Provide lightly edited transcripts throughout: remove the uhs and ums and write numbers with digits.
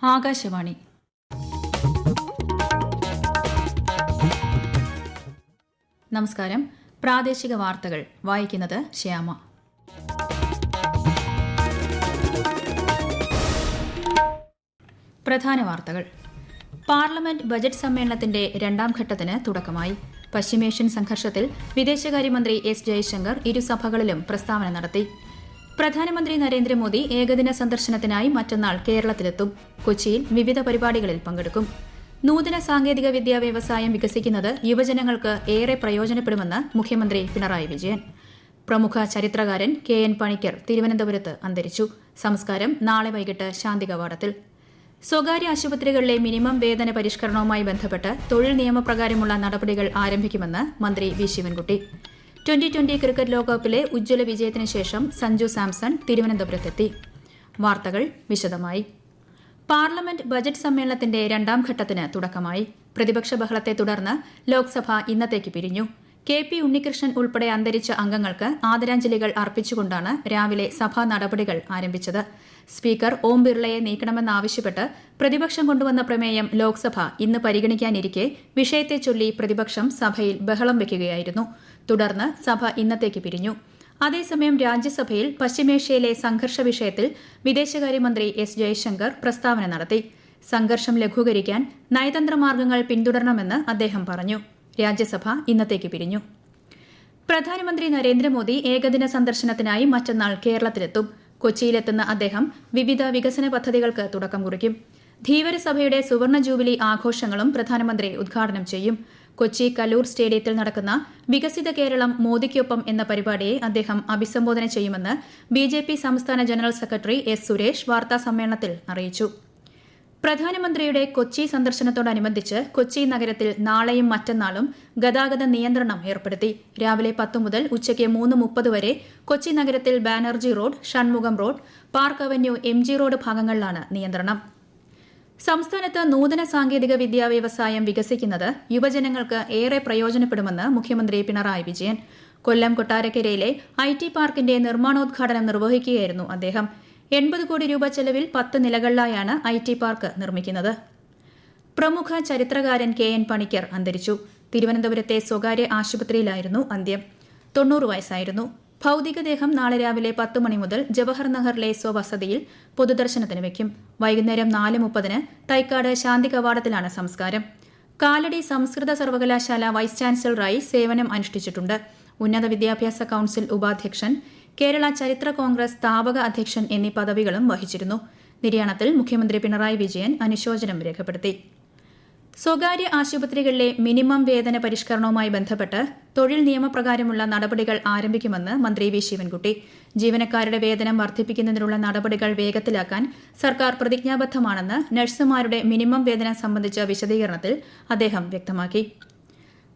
ആകാശവാണി. നമസ്കാരം. പ്രാദേശിക വാർത്തകൾ വായിക്കുന്നത് ശ്യാമ. പ്രധാന വാർത്തകൾ. പാർലമെന്റ് ബജറ്റ് സമ്മേളനത്തിന്റെ രണ്ടാം ഘട്ടത്തിന് തുടക്കമായി. പശ്ചിമേഷ്യൻ സംഘർഷത്തിൽ വിദേശകാര്യമന്ത്രി എസ് ജയശങ്കർ ഇരുസഭകളിലും പ്രസ്താവന നടത്തി. പ്രധാനമന്ത്രി നരേന്ദ്രമോദി ഏകദിന സന്ദർശനത്തിനായി മറ്റന്നാൾ കേരളത്തിലെത്തും. കൊച്ചിയിൽ വിവിധ പരിപാടികളിൽ പങ്കെടുക്കും. നൂതന സാങ്കേതിക വിദ്യാ വ്യവസായം വികസിക്കുന്നത് യുവജനങ്ങൾക്ക് ഏറെ പ്രയോജനപ്പെടുമെന്ന് മുഖ്യമന്ത്രി പിണറായി വിജയൻ. പ്രമുഖ ചരിത്രകാരൻ KN പണിക്കർ തിരുവനന്തപുരത്ത് അന്തരിച്ചു. സംസ്കാരം നാളെ വൈകിട്ട് ശാന്തികവാടത്തിൽ. സ്വകാര്യ ആശുപത്രികളിലെ മിനിമം വേതന പരിഷ്കരണവുമായി ബന്ധപ്പെട്ട് തൊഴിൽ നിയമപ്രകാരമുള്ള നടപടികൾ ആരംഭിക്കുമെന്ന് മന്ത്രി വി ശിവൻകുട്ടി. 2020 ക്രിക്കറ്റ് ലോകകപ്പിലെ ഉജ്ജ്വല വിജയത്തിന് ശേഷം സഞ്ജു സാംസൺ തിരുവനന്തപുരത്തെത്തി. വാർത്തകൾ വിശദമായി. പാർലമെന്റ് ബജറ്റ് സമ്മേളനത്തിന്റെ രണ്ടാം ഘട്ടത്തിന് തുടക്കമായി. പ്രതിപക്ഷ ബഹളത്തെ തുടർന്ന് ലോക്സഭ ഇന്നത്തേക്ക് പിരിഞ്ഞു. KP ഉണ്ണികൃഷ്ണൻ ഉൾപ്പെടെ അന്തരിച്ച അംഗങ്ങൾക്ക് ആദരാഞ്ജലികൾ അർപ്പിച്ചുകൊണ്ടാണ് രാവിലെ സഭാ നടപടികൾ ആരംഭിച്ചത്. സ്പീക്കർ ഓം ബിർളയെ നീക്കണമെന്നാവശ്യപ്പെട്ട് പ്രതിപക്ഷം കൊണ്ടുവന്ന പ്രമേയം ലോക്സഭ ഇന്ന് പരിഗണിക്കാനിരിക്കെ വിഷയത്തെ ചൊല്ലി പ്രതിപക്ഷം സഭയിൽ ബഹളം വയ്ക്കുകയായിരുന്നു. തുടർന്ന് സഭ ഇന്നത്തേക്ക് പിരിഞ്ഞു. അതേസമയം രാജ്യസഭയിൽ പശ്ചിമേഷ്യയിലെ സംഘർഷ വിഷയത്തിൽ വിദേശകാര്യമന്ത്രി എസ് ജയശങ്കർ പ്രസ്താവന നടത്തി. സംഘർഷം ലഘൂകരിക്കാൻ നയതന്ത്ര മാർഗങ്ങൾ പിന്തുടരണമെന്ന് അദ്ദേഹം പറഞ്ഞു. രാജ്യസഭ ഇന്നത്തേക്ക് പിരിഞ്ഞു. പ്രധാനമന്ത്രി നരേന്ദ്രമോദി ഏകദിന സന്ദർശനത്തിനായി മറ്റന്നാൾ കേരളത്തിലെത്തും. കൊച്ചിയിലെത്തുന്ന അദ്ദേഹം വിവിധ വികസന പദ്ധതികൾക്ക് തുടക്കം കുറിക്കും. ധീവരസഭയുടെ സുവർണ ജൂബിലി ആഘോഷങ്ങളും പ്രധാനമന്ത്രി ഉദ്ഘാടനം ചെയ്യും. കൊച്ചി കലൂർ സ്റ്റേഡിയത്തിൽ നടക്കുന്ന വികസിത കേരളം മോദിക്കൊപ്പം എന്ന പരിപാടിയെ അദ്ദേഹം അഭിസംബോധന ചെയ്യുമെന്ന് BJP സംസ്ഥാന ജനറൽ സെക്രട്ടറി S സുരേഷ് വാർത്താസമ്മേളനത്തിൽ അറിയിച്ചു. പ്രധാനമന്ത്രിയുടെ കൊച്ചി സന്ദർശനത്തോടനുബന്ധിച്ച് കൊച്ചി നഗരത്തിൽ നാളെയും മറ്റന്നാളും ഗതാഗത നിയന്ത്രണം ഏർപ്പെടുത്തി. രാവിലെ 10 മുതൽ ഉച്ചയ്ക്ക് 3:30 വരെ കൊച്ചി നഗരത്തിൽ Banerji road, Shanmugham road, park avenue, MG road ഭാഗങ്ങളിലാണ് നിയന്ത്രണം. സംസ്ഥാനത്ത് നൂതന സാങ്കേതിക വിദ്യാ വ്യവസായം വികസിക്കുന്നത് യുവജനങ്ങൾക്ക് ഏറെ പ്രയോജനപ്പെടുമെന്ന് മുഖ്യമന്ത്രി പിണറായി വിജയൻ. കൊല്ലം കൊട്ടാരക്കരയിലെ IT പാർക്കിന്റെ നിർമ്മാണോദ്ഘാടനം നിർവഹിക്കുകയായിരുന്നു അദ്ദേഹം. 80 കോടി രൂപ ചെലവിൽ 10 നിലകളിലായാണ് IT പാർക്ക് നിർമ്മിക്കുന്നത്. പ്രമുഖ ചരിത്രകാരൻ KN പണിക്കർ അന്തരിച്ചു. തിരുവനന്തപുരത്തെ സ്വകാര്യ ആശുപത്രിയിലായിരുന്നു അന്ത്യം. 90 വയസ്സായിരുന്നു. ഭൌതികദേഹം നാളെ രാവിലെ 10 മണി മുതൽ ജവഹർ നഗറിലെ സ്വവസതിയിൽ പൊതുദർശനത്തിന് വയ്ക്കും. വൈകുന്നേരം 4:30 തൈക്കാട് ശാന്തി കവാടത്തിലാണ് സംസ്കാരം. കാലടി സംസ്കൃത സർവകലാശാല വൈസ് ചാൻസലറായി സേവനം അനുഷ്ഠിച്ചിട്ടുണ്ട്. ഉന്നത വിദ്യാഭ്യാസ കൌൺസിൽ ഉപാധ്യക്ഷൻ, കേരള ചരിത്ര കോൺഗ്രസ് സ്ഥാപക അധ്യക്ഷൻ എന്നീ പദവികളും വഹിച്ചിരുന്നു. നിര്യാണത്തിൽ മുഖ്യമന്ത്രി പിണറായി വിജയൻ അനുശോചനം രേഖപ്പെടുത്തി. സ്വകാര്യ ആശുപത്രികളിലെ മിനിമം വേതന പരിഷ്കരണവുമായി ബന്ധപ്പെട്ട് തൊഴിൽ നിയമപ്രകാരമുള്ള നടപടികൾ ആരംഭിക്കുമെന്ന് മന്ത്രി വി ശിവൻകുട്ടി. ജീവനക്കാരുടെ വേതനം വർദ്ധിപ്പിക്കുന്നതിനുള്ള നടപടികൾ വേഗത്തിലാക്കാൻ സർക്കാർ പ്രതിജ്ഞാബദ്ധമാണെന്ന് നഴ്സുമാരുടെ മിനിമം വേതനം സംബന്ധിച്ച വിശദീകരണത്തിൽ അദ്ദേഹം വ്യക്തമാക്കി.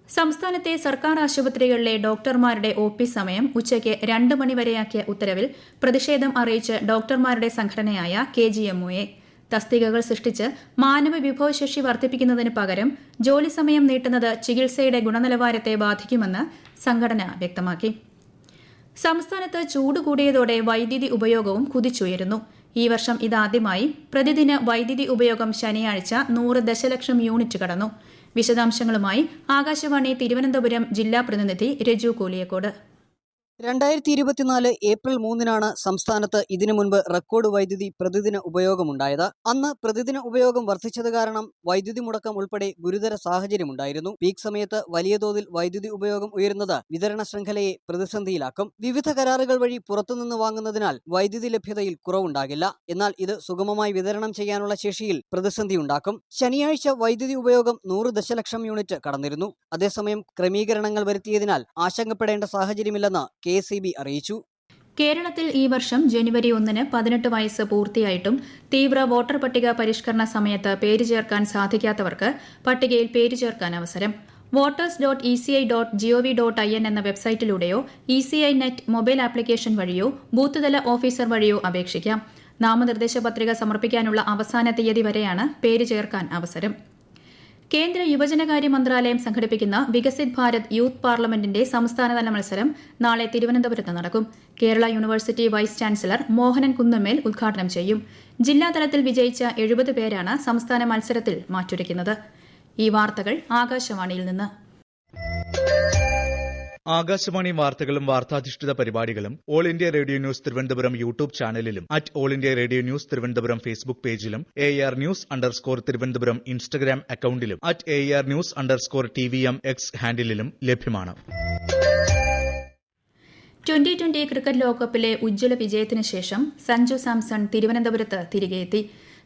സംസ്ഥാനത്തെ സർക്കാർ ആശുപത്രികളിലെ ഡോക്ടർമാരുടെ OP സമയം ഉച്ചയ്ക്ക് 2 മണി വരെയാക്കിയ ഉത്തരവിൽ പ്രതിഷേധം അറിയിച്ച് ഡോക്ടർമാരുടെ സംഘടനയായ KGMOA തസ്തികകൾ സൃഷ്ടിച്ച് മാനവ വിഭവശേഷി വർദ്ധിപ്പിക്കുന്നതിന് പകരം ജോലി സമയം നീട്ടുന്നത് ചികിത്സയുടെ ഗുണനിലവാരത്തെ ബാധിക്കുമെന്ന് സംഘടന വ്യക്തമാക്കി. സംസ്ഥാനത്ത് ചൂട് കൂടിയതോടെ വൈദ്യുതി ഉപയോഗവും കുതിച്ചുയരുന്നു. ഈ വർഷം ഇതാദ്യമായി പ്രതിദിന വൈദ്യുതി ഉപയോഗം ശനിയാഴ്ച 100 ദശലക്ഷം യൂണിറ്റ് കടന്നു. വിശദാംശങ്ങളുമായി ആകാശവാണി തിരുവനന്തപുരം ജില്ലാ പ്രതിനിധി രജു കൂലിയക്കോട്. 2024 ഏപ്രിൽ 3-നാണ് സംസ്ഥാനത്ത് ഇതിനു മുൻപ് റെക്കോർഡ് വൈദ്യുതി പ്രതിദിന ഉപയോഗമുണ്ടായത്. അന്ന് പ്രതിദിന ഉപയോഗം വർദ്ധിച്ചത് കാരണം വൈദ്യുതി മുടക്കം ഉൾപ്പെടെ ഗുരുതര സാഹചര്യമുണ്ടായിരുന്നു. പീക്ക് സമയത്ത് വലിയ തോതിൽ വൈദ്യുതി ഉപയോഗം ഉയരുന്നത് വിതരണ ശൃംഖലയെ പ്രതിസന്ധിയിലാക്കും. വിവിധ കരാറുകൾ വഴി പുറത്തുനിന്ന് വാങ്ങുന്നതിനാൽ വൈദ്യുതി ലഭ്യതയിൽ കുറവുണ്ടാകില്ല. എന്നാൽ ഇത് സുഗമമായി വിതരണം ചെയ്യാനുള്ള ശേഷിയിൽ പ്രതിസന്ധിയുണ്ടാക്കും. ശനിയാഴ്ച വൈദ്യുതി ഉപയോഗം 100 ദശലക്ഷം യൂണിറ്റ് കടന്നിരുന്നു. അതേസമയം ക്രമീകരണങ്ങൾ വരുത്തിയതിനാൽ ആശങ്കപ്പെടേണ്ട സാഹചര്യമില്ലെന്ന് KSEB അറിയിച്ചു. കേരളത്തിൽ ഈ വർഷം ജനുവരി 1-ന് 18 വയസ്സ് പൂർത്തിയായിട്ടും തീവ്ര വോട്ടർ പട്ടിക പരിഷ്കരണ സമയത്ത് പേര് ചേർക്കാൻ സാധിക്കാത്തവർക്ക് പട്ടികയിൽ പേര് ചേർക്കാൻ അവസരം. voters.eci.gov.in എന്ന വെബ്സൈറ്റിലൂടെയോ ECI നെറ്റ് മൊബൈൽ ആപ്ലിക്കേഷൻ വഴിയോ ബൂത്ത് തല ഓഫീസർ വഴിയോ അപേക്ഷിക്കാം. നാമനിർദ്ദേശ പത്രിക സമർപ്പിക്കാനുള്ള അവസാന തീയതി വരെയാണ് പേര് ചേർക്കാൻ അവസരം. കേന്ദ്ര യുവജനകാര്യ മന്ത്രാലയം സംഘടിപ്പിക്കുന്ന വികസിത് ഭാരത് യൂത്ത് പാർലമെന്റിന്റെ സംസ്ഥാനതല മത്സരം നാളെ തിരുവനന്തപുരത്ത് നടക്കും. Kerala university vice chancellor Mohanan Kunnummal ഉദ്ഘാടനം ചെയ്യും. ജില്ലാതലത്തിൽ വിജയിച്ച 70 പേരാണ് സംസ്ഥാന മത്സരത്തിൽ മാറ്റുരയ്ക്കുന്നത്. ഈ വാർത്തകൾ ആകാശവാണിയിൽ നിന്ന്. ആകാശവാണി വാർത്തകളും വാർത്താധിഷ്ഠിത പരിപാടികളും all India radio news Thiruvananthapuram YouTube ചാനലിലും all India radio news Thiruvananthapuram Facebook പേജിലും AR News_ തിരുവനന്തപുരം ഇൻസ്റ്റഗ്രാം അക്കൌണ്ടിലും AR News_TVM X ഹാൻഡിലും ലഭ്യമാണ്. 2020 ക്രിക്കറ്റ് ലോകകപ്പിലെ ഉജ്ജ്വല വിജയത്തിന് ശേഷം സഞ്ജു സാംസൺ തിരുവനന്തപുരത്ത് തിരികെയെത്തി.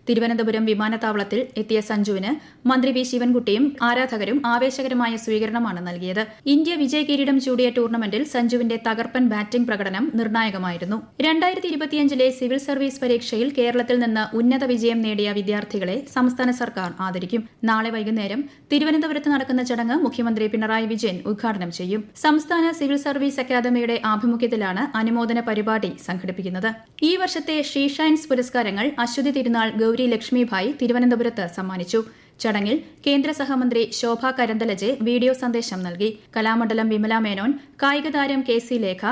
തിരുവനന്തപുരം വിമാനത്താവളത്തിൽ എത്തിയ സഞ്ജുവിന് മന്ത്രി വി ശിവൻകുട്ടിയും ആരാധകരും ആവേശകരമായ സ്വീകരണമാണ് നൽകിയത്. ഇന്ത്യ വിജയകിരീടം ചൂടിയ ടൂർണമെന്റിൽ സഞ്ജുവിന്റെ തകർപ്പൻ ബാറ്റിംഗ് പ്രകടനം നിർണായകമായിരുന്നു. 2025 സിവിൽ സർവീസ് പരീക്ഷയിൽ കേരളത്തിൽ നിന്ന് ഉന്നത വിജയം നേടിയ വിദ്യാർത്ഥികളെ സംസ്ഥാന സർക്കാർ ആദരിക്കും. നാളെ വൈകുന്നേരം തിരുവനന്തപുരത്ത് നടക്കുന്ന ചടങ്ങ് മുഖ്യമന്ത്രി പിണറായി വിജയൻ ഉദ്ഘാടനം ചെയ്യും. സംസ്ഥാന സിവിൽ സർവീസ് അക്കാദമിയുടെ ആഭിമുഖ്യത്തിലാണ് അനുമോദന പരിപാടി സംഘടിപ്പിക്കുന്നത്. ഈ വർഷത്തെ ഷീ ഷൈൻസ് പുരസ്കാരങ്ങൾ അശ്വതി തിരുനാൾ ഗൌരി ലക്ഷ്മിഭായ് തിരുവനന്തപുരത്ത് സമ്മാനിച്ചു. ചടങ്ങിൽ കേന്ദ്ര സഹമന്ത്രി ശോഭ കരന്തലജെ വീഡിയോ സന്ദേശം നൽകി. കലാമണ്ഡലം വിമല മേനോൻ, കായികതാരം KC ലേഖ,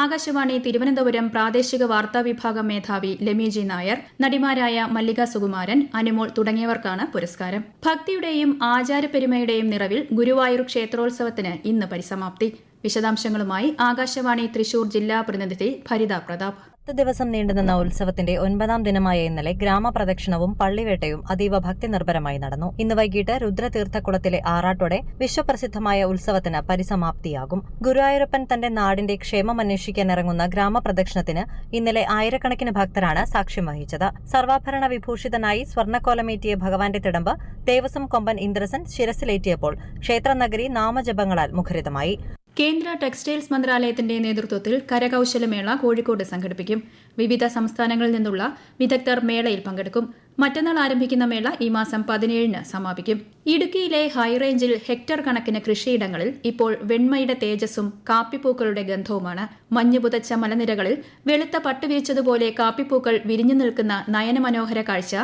ആകാശവാണി തിരുവനന്തപുരം പ്രാദേശിക വാർത്താ വിഭാഗം മേധാവി ലെമിജി നായർ, നടിമാരായ മല്ലിക സുകുമാരൻ, അനുമോൾ തുടങ്ങിയവർക്കാണ് പുരസ്കാരം. ഭക്തിയുടെയും ആചാരപ്പെരുമയുടെയും നിറവിൽ ഗുരുവായൂർ ക്ഷേത്രോത്സവത്തിന് ഇന്ന് പരിസമാപ്തി. വിശദാംശങ്ങളുമായി ആകാശവാണി തൃശൂർ ജില്ലാ പ്രതിനിധി ഭരിത പ്രതാപ്. 10 ദിവസം നീണ്ടുനിന്ന ഉത്സവത്തിന്റെ 9ാം ദിനമായ ഇന്നലെ ഗ്രാമപ്രദക്ഷിണവും പള്ളിവേട്ടയും അതീവ ഭക്തിനിർഭരമായി നടന്നു. ഇന്ന് വൈകിട്ട് രുദ്രതീർത്ഥക്കുളത്തിലെ ആറാട്ടോടെ വിശ്വപ്രസിദ്ധമായ ഉത്സവത്തിന് പരിസമാപ്തിയാകും. ഗുരുവായൂരപ്പൻ തന്റെ നാടിന്റെ ക്ഷേമം അന്വേഷിക്കാനിറങ്ങുന്ന ഗ്രാമപ്രദക്ഷിണത്തിന് ഇന്നലെ ആയിരക്കണക്കിന് ഭക്തരാണ് സാക്ഷ്യം വഹിച്ചത്. സർവാഭരണ വിഭൂഷിതനായി സ്വർണ്ണക്കോലമേറ്റിയ ഭഗവാന്റെ തിടമ്പ് ദേവസ്വം കൊമ്പൻ ഇന്ദ്രസൻ ശിരസിലേറ്റിയപ്പോൾ ക്ഷേത്രനഗരി നാമജപങ്ങളാൽ മുഖരിതമായി. കേന്ദ്ര ടെക്സ്റ്റൈൽസ് മന്ത്രാലയത്തിന്റെ നേതൃത്വത്തിൽ കരകൌശലമേള കോഴിക്കോട് സംഘടിപ്പിക്കും. വിവിധ സംസ്ഥാനങ്ങളിൽ നിന്നുള്ള വിദഗ്ധർ മേളയിൽ പങ്കെടുക്കും. മറ്റന്നാൾ ആരംഭിക്കുന്ന മേള ഈ മാസം 17-ന് സമാപിക്കും. ഇടുക്കിയിലെ ഹൈറേഞ്ചിൽ ഹെക്ടർ കണക്കിന് കൃഷിയിടങ്ങളിൽ ഇപ്പോൾ വെണ്മയുടെ തേജസ്സും കാപ്പിപ്പൂക്കളുടെ ഗന്ധവുമാണ്. മഞ്ഞു പുതച്ച മലനിരകളിൽ വെളുത്ത പട്ടുവിരിച്ചതുപോലെ കാപ്പിപ്പൂക്കൾ വിരിഞ്ഞു നിൽക്കുന്ന നയനമനോഹര കാഴ്ച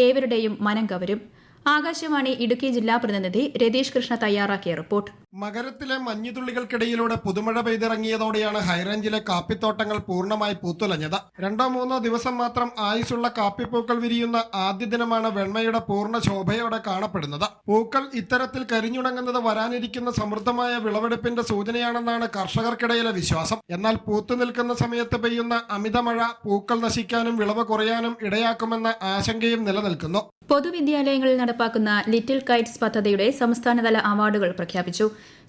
ഏവരുടെയും മനം കവരും. ആകാശവാണി ഇടുക്കി ജില്ലാ പ്രതിനിധി രതീഷ് കൃഷ്ണ തയ്യാറാക്കിയ റിപ്പോർട്ട്. മകരത്തിലെ മഞ്ഞുതുള്ളികൾക്കിടയിലൂടെ പുതുമഴ പെയ്തിറങ്ങിയതോടെയാണ് ഹൈറേഞ്ചിലെ കാപ്പിത്തോട്ടങ്ങൾ പൂർണ്ണമായി പൂത്തുലഞ്ഞത്. 2-3 ദിവസം മാത്രം ആയുസുള്ള കാപ്പിപ്പൂക്കൾ വിരിയുന്ന ആദ്യ ദിനമാണ് വെണ്മയുടെ പൂർണ്ണ ശോഭയോടെ കാണപ്പെടുന്നത്. പൂക്കൾ ഇത്തരത്തിൽ കരിഞ്ഞുണങ്ങുന്നത് വരാനിരിക്കുന്ന സമൃദ്ധമായ വിളവെടുപ്പിന്റെ സൂചനയാണെന്നാണ് കർഷകർക്കിടയിലെ വിശ്വാസം. എന്നാൽ പൂത്തു നിൽക്കുന്ന സമയത്ത് പെയ്യുന്ന അമിതമഴ പൂക്കൾ നശിക്കാനും വിളവ് കുറയാനും ഇടയാക്കുമെന്ന ആശങ്കയും നിലനിൽക്കുന്നു. പൊതുവിദ്യാലയങ്ങളിൽ നടപ്പാക്കുന്ന ലിറ്റിൽ കൈറ്റ്സ് പദ്ധതിയുടെ സംസ്ഥാനതല അവാർഡുകൾ പ്രഖ്യാപിച്ചു.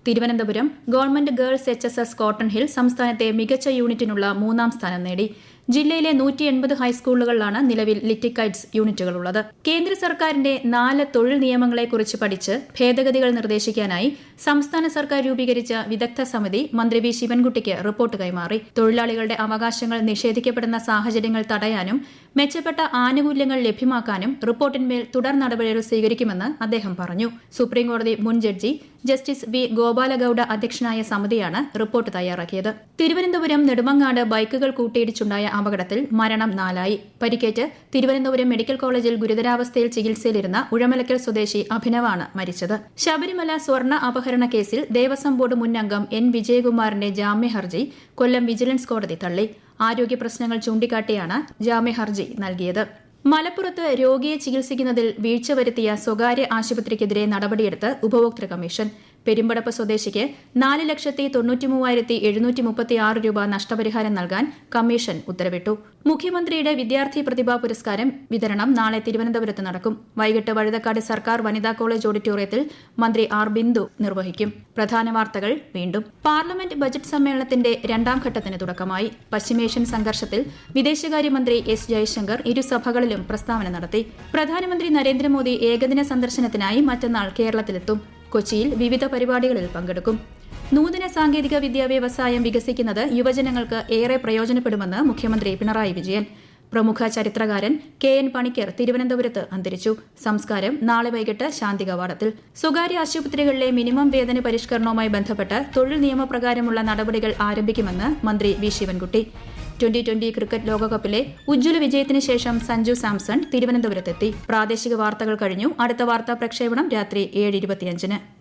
Thiruvananthapuram government girls HSS cotton hill സംസ്ഥാനത്തെ മികച്ച യൂണിറ്റിനുള്ള 3ാം സ്ഥാനം നേടി. ജില്ലയിലെ 180 ഹൈസ്കൂളുകളിലാണ് നിലവിൽ ലിറ്റിൽ കൈറ്റ്സ് യൂണിറ്റുകളുള്ളത്. കേന്ദ്ര സർക്കാരിന്റെ 4 തൊഴിൽ നിയമങ്ങളെക്കുറിച്ച് പഠിച്ച് ഭേദഗതികൾ നിർദ്ദേശിക്കാനായി സംസ്ഥാന സർക്കാർ രൂപീകരിച്ച വിദഗ്ധ സമിതി മന്ത്രി വി ശിവൻകുട്ടിക്ക് റിപ്പോർട്ട് കൈമാറി. തൊഴിലാളികളുടെ അവകാശങ്ങൾ നിഷേധിക്കപ്പെടുന്ന സാഹചര്യങ്ങൾ തടയാനും മെച്ചപ്പെട്ട ആനുകൂല്യങ്ങൾ ലഭ്യമാക്കാനും റിപ്പോർട്ടിന്മേൽ തുടർ നടപടികൾ സ്വീകരിക്കുമെന്ന് അദ്ദേഹം പറഞ്ഞു. സുപ്രീംകോടതി മുൻ ജഡ്ജി ജസ്റ്റിസ് വി ഗോപാലഗൌഡ അധ്യക്ഷനായ സമിതിയാണ് റിപ്പോർട്ട് തയ്യാറാക്കിയത്. തിരുവനന്തപുരം നെടുമങ്ങാട് ബൈക്കുകൾ കൂട്ടിയിടിച്ചുണ്ടായ അപകടത്തിൽ മരണം 4ആയി. പരിക്കേറ്റ് തിരുവനന്തപുരം മെഡിക്കൽ കോളേജിൽ ഗുരുതരാവസ്ഥയിൽ ചികിത്സയിലിരുന്ന ഉഴമലക്കൽ സ്വദേശി അഭിനവാണ് മരിച്ചത്. ശബരിമല സ്വർണ്ണ അപഹരണ കേസിൽ ദേവസ്വം ബോർഡ് മുൻ അംഗം N വിജയകുമാറിന്റെ ജാമ്യ ഹർജി കൊല്ലം വിജിലൻസ് കോടതി തള്ളി. ആരോഗ്യ പ്രശ്നങ്ങൾ ചൂണ്ടിക്കാട്ടിയാണ് ജാമ്യ ഹർജി നൽകിയത്. മലപ്പുറത്ത് രോഗിയെ ചികിത്സിക്കുന്നതിൽ വീഴ്ച വരുത്തിയ സ്വകാര്യ ആശുപത്രിക്കെതിരെ നടപടിയെടുത്ത് ഉപഭോക്തൃ കമ്മീഷൻ. പെരുമ്പടപ്പ് സ്വദേശിക്ക് 4,93,736 രൂപ നഷ്ടപരിഹാരം നൽകാൻ കമ്മീഷൻ ഉത്തരവിട്ടു. മുഖ്യമന്ത്രിയുടെ വിദ്യാർത്ഥി പ്രതിഭാ പുരസ്കാരം വിതരണം നാളെ തിരുവനന്തപുരത്ത് നടക്കും. വൈകിട്ട് വഴുതക്കാട് സർക്കാർ വനിതാ കോളേജ് ഓഡിറ്റോറിയത്തിൽ മന്ത്രി ആർ ബിന്ദു നിർവഹിക്കും. പ്രധാന വാർത്തകൾ വീണ്ടും. പാർലമെന്റ് ബജറ്റ് സമ്മേളനത്തിന്റെ 2ാം ഘട്ടത്തിന് തുടക്കമായി. പശ്ചിമേഷ്യൻ സംഘർഷത്തിൽ വിദേശകാര്യമന്ത്രി S ജയശങ്കർ ഇരുസഭകളിലും പ്രസ്താവന നടത്തി. പ്രധാനമന്ത്രി നരേന്ദ്രമോദി ഏകദിന സന്ദർശനത്തിനായി മറ്റന്നാൾ കേരളത്തിലെത്തും. കൊച്ചിയിൽ വിവിധ പരിപാടികളിൽ പങ്കെടുക്കും. നൂതന സാങ്കേതിക വിദ്യാ വ്യവസായം വികസിക്കുന്നത് യുവജനങ്ങൾക്ക് ഏറെ പ്രയോജനപ്പെടുമെന്ന് മുഖ്യമന്ത്രി പിണറായി വിജയൻ. പ്രമുഖ ചരിത്രകാരൻ KN പണിക്കർ തിരുവനന്തപുരത്ത് അന്തരിച്ചു. സംസ്കാരം നാളെ വൈകിട്ട് ശാന്തി കവാടത്തിൽ. സ്വകാര്യ ആശുപത്രികളിലെ മിനിമം വേതന പരിഷ്കരണവുമായി ബന്ധപ്പെട്ട് തൊഴിൽ നിയമപ്രകാരമുള്ള നടപടികൾ ആരംഭിക്കുമെന്ന് മന്ത്രി വി ശിവൻകുട്ടി. 2020 ക്രിക്കറ്റ് ലോകകപ്പിലെ ഉജ്ജ്വല വിജയത്തിന് ശേഷം സഞ്ജു സാംസൺ തിരുവനന്തപുരത്തെത്തി. പ്രാദേശിക വാർത്തകൾ കഴിഞ്ഞു. അടുത്ത വാർത്താ പ്രക്ഷേപണം രാത്രി 7:25.